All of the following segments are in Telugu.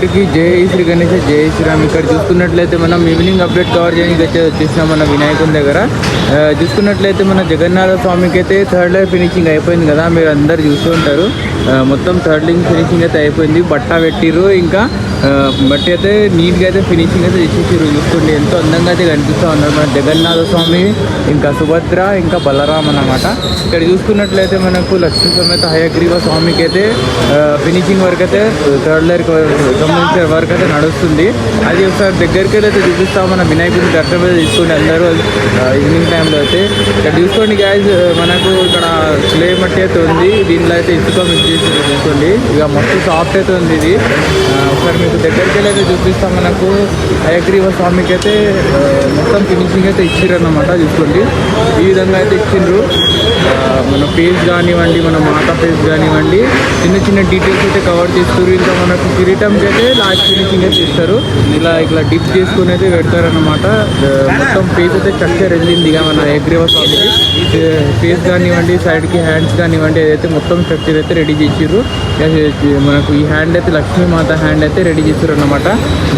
జై శ్రీ గణేష్, జై శ్రీరామ్. ఇక్కడ చూసుకున్నట్లయితే మనం ఈవినింగ్ అప్డేట్ కవర్ చేయడానికి అయితే వచ్చేసినాం మన వినాయకుని దగ్గర. చూసుకున్నట్లయితే మన జగన్నాథ స్వామికి అయితే థర్డ్ లేయర్ ఫినిషింగ్ అయిపోయింది కదా, మీరు అందరు చూస్తూ ఉంటారు. మొత్తం థర్డ్ లేయర్ ఫినిషింగ్ అయితే అయిపోయింది, బట్ట పెట్టిర్రు. ఇంకా బట్టి అయితే నీట్గా అయితే ఫినిషింగ్ అయితే ఇచ్చేసారు. చూసుకోండి ఎంతో అందంగా అయితే కనిపిస్తూ ఉన్నారు మన జగన్నాథ స్వామి, ఇంకా సుభద్ర, ఇంకా బలరాం అన్నమాట. ఇక్కడ చూసుకున్నట్లయితే మనకు లక్ష్మీ సమేత హయగ్రీవ స్వామికి అయితే ఫినిషింగ్ వర్క్ అయితే థర్డ్ లేయర్ సంబంధించిన వర్క్ అయితే నడుస్తుంది. అది ఒకసారి దగ్గరికి అయితే చూపిస్తాం. మన వినాయకుడిని దర్శనం అయితే తీసుకోండి అందరూ ఈవినింగ్ టైంలో అయితే. ఇక్కడ చూసుకోండి గాయస్, మనకు ఇక్కడ క్లే మట్టి అయితే ఉంది, దీంట్లో అయితే ఇసుక మిక్స్ చేసి చూసుకోండి. ఇక మొత్తం సాఫ్ట్ అయితే ఉంది ఇది. ఒకసారి మీకు దగ్గరికి అయితే చూపిస్తాం. మనకు హయగ్రీవ స్వామికి అయితే మొత్తం ఫినిషింగ్ అయితే ఇచ్చిర్రు అన్నమాట. చూసుకోండి ఈ విధంగా అయితే ఇచ్చిండ్రు. మన ఫేస్ కానివ్వండి, మన మాత ఫేస్ కానివ్వండి, చిన్న చిన్న డీటెయిల్స్ అయితే కవర్ చేస్తారు. ఇంకా మనకు కిరీటంకి అయితే లాస్ట్ ఫినిషింగ్ అయితే ఇస్తారు. ఇలా డిప్ చేసుకుని అయితే పెడతారన్నమాట. మొత్తం ఫేస్ అయితే స్ట్రక్చర్ వెళ్ళింది ఇక మన హయగ్రీవ స్వామికి. ఫేస్ కానివ్వండి, సైడ్కి హ్యాండ్స్ కానివ్వండి, ఏదైతే మొత్తం స్ట్రక్చర్ అయితే రెడీ చేసిర్రు. మనకు ఈ హ్యాండ్ అయితే లక్ష్మీమాత హ్యాండ్ అయితే రెడీ చేస్తారు అన్నమాట.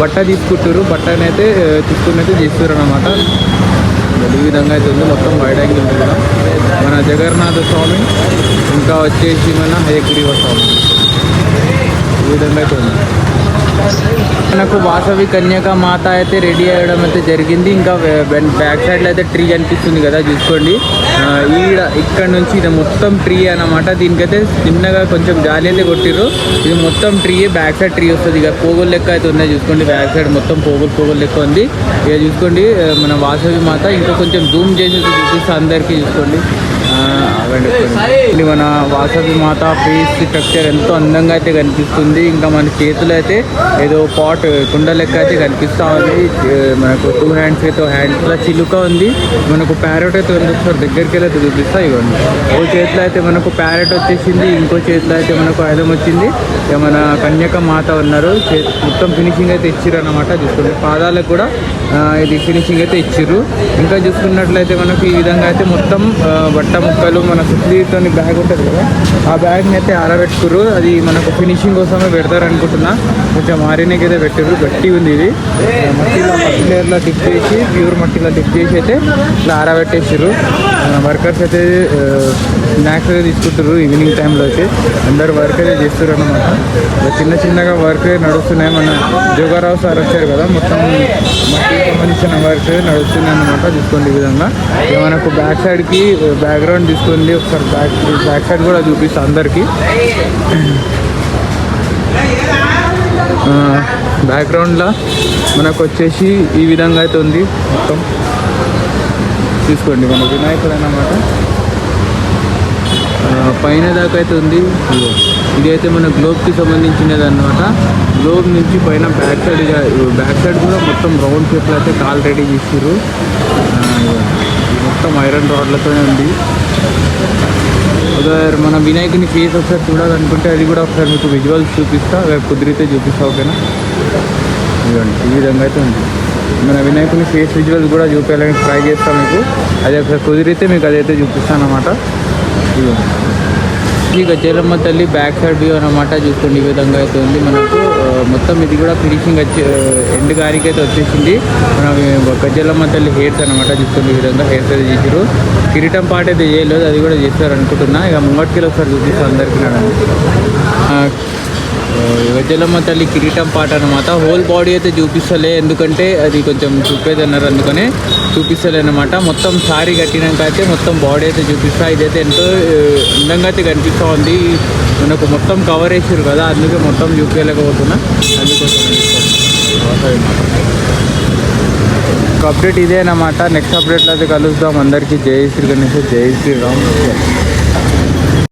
బట్ట తీసుకుంటారు, బట్టని అయితే తీసుకుని అయితే చేస్తారు అన్నమాట. ఈ విధంగా అయితే ఉంది మొత్తం వైడ్ యాంగిల్ కూడా మన జగన్నాథ స్వామి, ఇంకా వచ్చేసి మన హయగ్రీవ స్వామి. ఈ విధంగా అయితే ఉంది. మనకు వాసవి కన్యక మాత అయితే రెడీ అయ్యడం అయితే జరిగింది. ఇంకా బ్యాక్ సైడ్లో అయితే ట్రీ కనిపిస్తుంది కదా, చూసుకోండి. ఇక్కడ నుంచి ఇది మొత్తం ట్రీ అన్నమాట. దీనికైతే చిన్నగా కొంచెం జాలి అయితే కొట్టిర్రు. ఇది మొత్తం ట్రీ, బ్యాక్ సైడ్ ట్రీ వస్తుంది. ఇక పోగులు లెక్క అయితే ఉన్నాయి చూసుకోండి. బ్యాక్ సైడ్ మొత్తం పోగులు లెక్క ఉంది. ఇక చూసుకోండి మన వాసవి మాత. ఇంకా కొంచెం జూమ్ చేసి చూపిస్తా అందరికీ. చూసుకోండి మన వాసవి మాత ఫేస్ స్ట్రక్చర్ ఎంతో అందంగా అయితే కనిపిస్తుంది. ఇంకా మన చేతులు అయితే ఏదో పాట్ కుండ లెక్క అయితే కనిపిస్తూ ఉంది. మనకు 2 హ్యాండ్స్ అయితే హ్యాండ్స్లో చిలుక ఉంది. మనకు ప్యారెట్ అయితే ఉంది. ఒకసారి దగ్గరికి వెళ్ళి అయితే చూపిస్తా. ఇవ్వండి ఓ చేతిలో అయితే మనకు ప్యారెట్ వచ్చేసింది, ఇంకో చేతిలో అయితే మనకు ఆయుధం వచ్చింది. ఇక మన కన్యక మాత ఉన్నారు. మొత్తం ఫినిషింగ్ అయితే ఇచ్చిర్రు అన్నమాట. చూసుకోండి పాదాలకు కూడా ఇది ఫినిషింగ్ అయితే ఇచ్చిర్రు. ఇంకా చూసుకున్నట్లయితే మనకు ఈ విధంగా అయితే మొత్తం బట్ట ముక్కలు మన సుత్లీతో బ్యాగ్ ఉంటుంది కదా, ఆ బ్యాగ్ని అయితే ఆరబెట్టుకుర్రు. అది మనకు ఫినిషింగ్ కోసమే పెడతారు అనుకుంటున్నా. కొంచెం ఆరినకి అయితే పెట్టారు, గట్టి ఉంది ఇది. మట్టి లేయర్లో డిప్ చేసి, ప్యూర్ మట్టిలో డిప్ చేసి అయితే ఇట్లా ఆరబెట్టేసారు. వర్కర్స్ అయితే స్నాక్స్ అయితే తీసుకుంటారు ఈవినింగ్ టైంలో అయితే. అందరు వర్క్ అయితే చేస్తారు అన్నమాట. చిన్నగా వర్క్ నడుస్తున్నాయి. మన జోగారావు సార్ వచ్చారు కదా, మొత్తం మట్టికి సంబంధించిన వర్క్ నడుస్తున్నాయి అన్నమాట. చూసుకోండి ఈ విధంగా. మనకు బ్యాక్ సైడ్కి బ్యాక్గ్రౌండ్ తీసుకోండి. ఒకసారి బ్యాక్ సైడ్ కూడా చూపిస్తాను అందరికీ. బ్యాక్గ్రౌండ్లో మనకు వచ్చేసి ఈ విధంగా అయితే ఉంది మొత్తం. తీసుకోండి మన వినాయకుడు అన్నమాట. పైన దాకా అయితే ఉంది. ఇది అయితే మన గ్లోబ్కి సంబంధించినది అన్నమాట. గ్లోబ్ నుంచి పైన బ్యాక్ సైడ్ కూడా మొత్తం రౌండ్ షేప్లో అయితే కాల్ రెడీ చేసారు. మొత్తం ఐరన్ రాడ్లతోనే ఉంది. ఒకసారి మన వినాయకుని ఫేస్ ఒకసారి చూడాలనుకుంటే అది కూడా ఒకసారి మీకు విజువల్స్ చూపిస్తా, కుదిరితే చూపిస్తా. ఓకేనా? ఇవ్వండి ఈ విధంగా అయితే ఉంది. మన వినాయకుని ఫేస్ విజువల్స్ కూడా చూపించాలని ట్రై చేస్తాం మీకు. అది ఒకసారి కుదిరితే మీకు అదైతే చూపిస్తాను అన్నమాట. ఇక గజ్జలమ్మ తల్లి బ్యాక్ సైడ్ వ్యూ అన్నమాట. చూసుకోండి ఈ విధంగా అయితే ఉంది. మనకు మొత్తం ఇది కూడా ఫినిషింగ్ ఎండ్ గారికి అయితే వచ్చేసింది. మన గజ్జలమ్మ తల్లి హెయిర్స్ అనమాట. చూసుకోండి ఈ విధంగా హెయిర్స్ అయితే చేసారు. కిరీటం పాట అయితే చేయలేదు, అది కూడా చేస్తారు అనుకుంటున్నా. ఇక ముంగట్కి ఒకసారి చూపిస్తాను అందరికీ. గజ్జలమ్మ తల్లి కిరీటం పాట అనమాట. హోల్ బాడీ అయితే చూపిస్తలే, ఎందుకంటే అది కొంచెం చూపేది అన్నారు, అందుకనే చూపిస్తలే అనమాట. మొత్తం సారీ కట్టినాక అయితే మొత్తం బాడీ అయితే చూపిస్తా. ఇదైతే ఎంతో అందంగా అయితే కనిపిస్తూ ఉంది. మనకు మొత్తం కవర్ వేసారు కదా, అందుకే మొత్తం చూపించలేకపోతున్నా. అందుకోసం ఒక అప్డేట్ ఇదే అన్నమాట. నెక్స్ట్ అప్డేట్లో అయితే కలుద్దాం. అందరికీ జై శ్రీ గణేష్, జై శ్రీరామ్.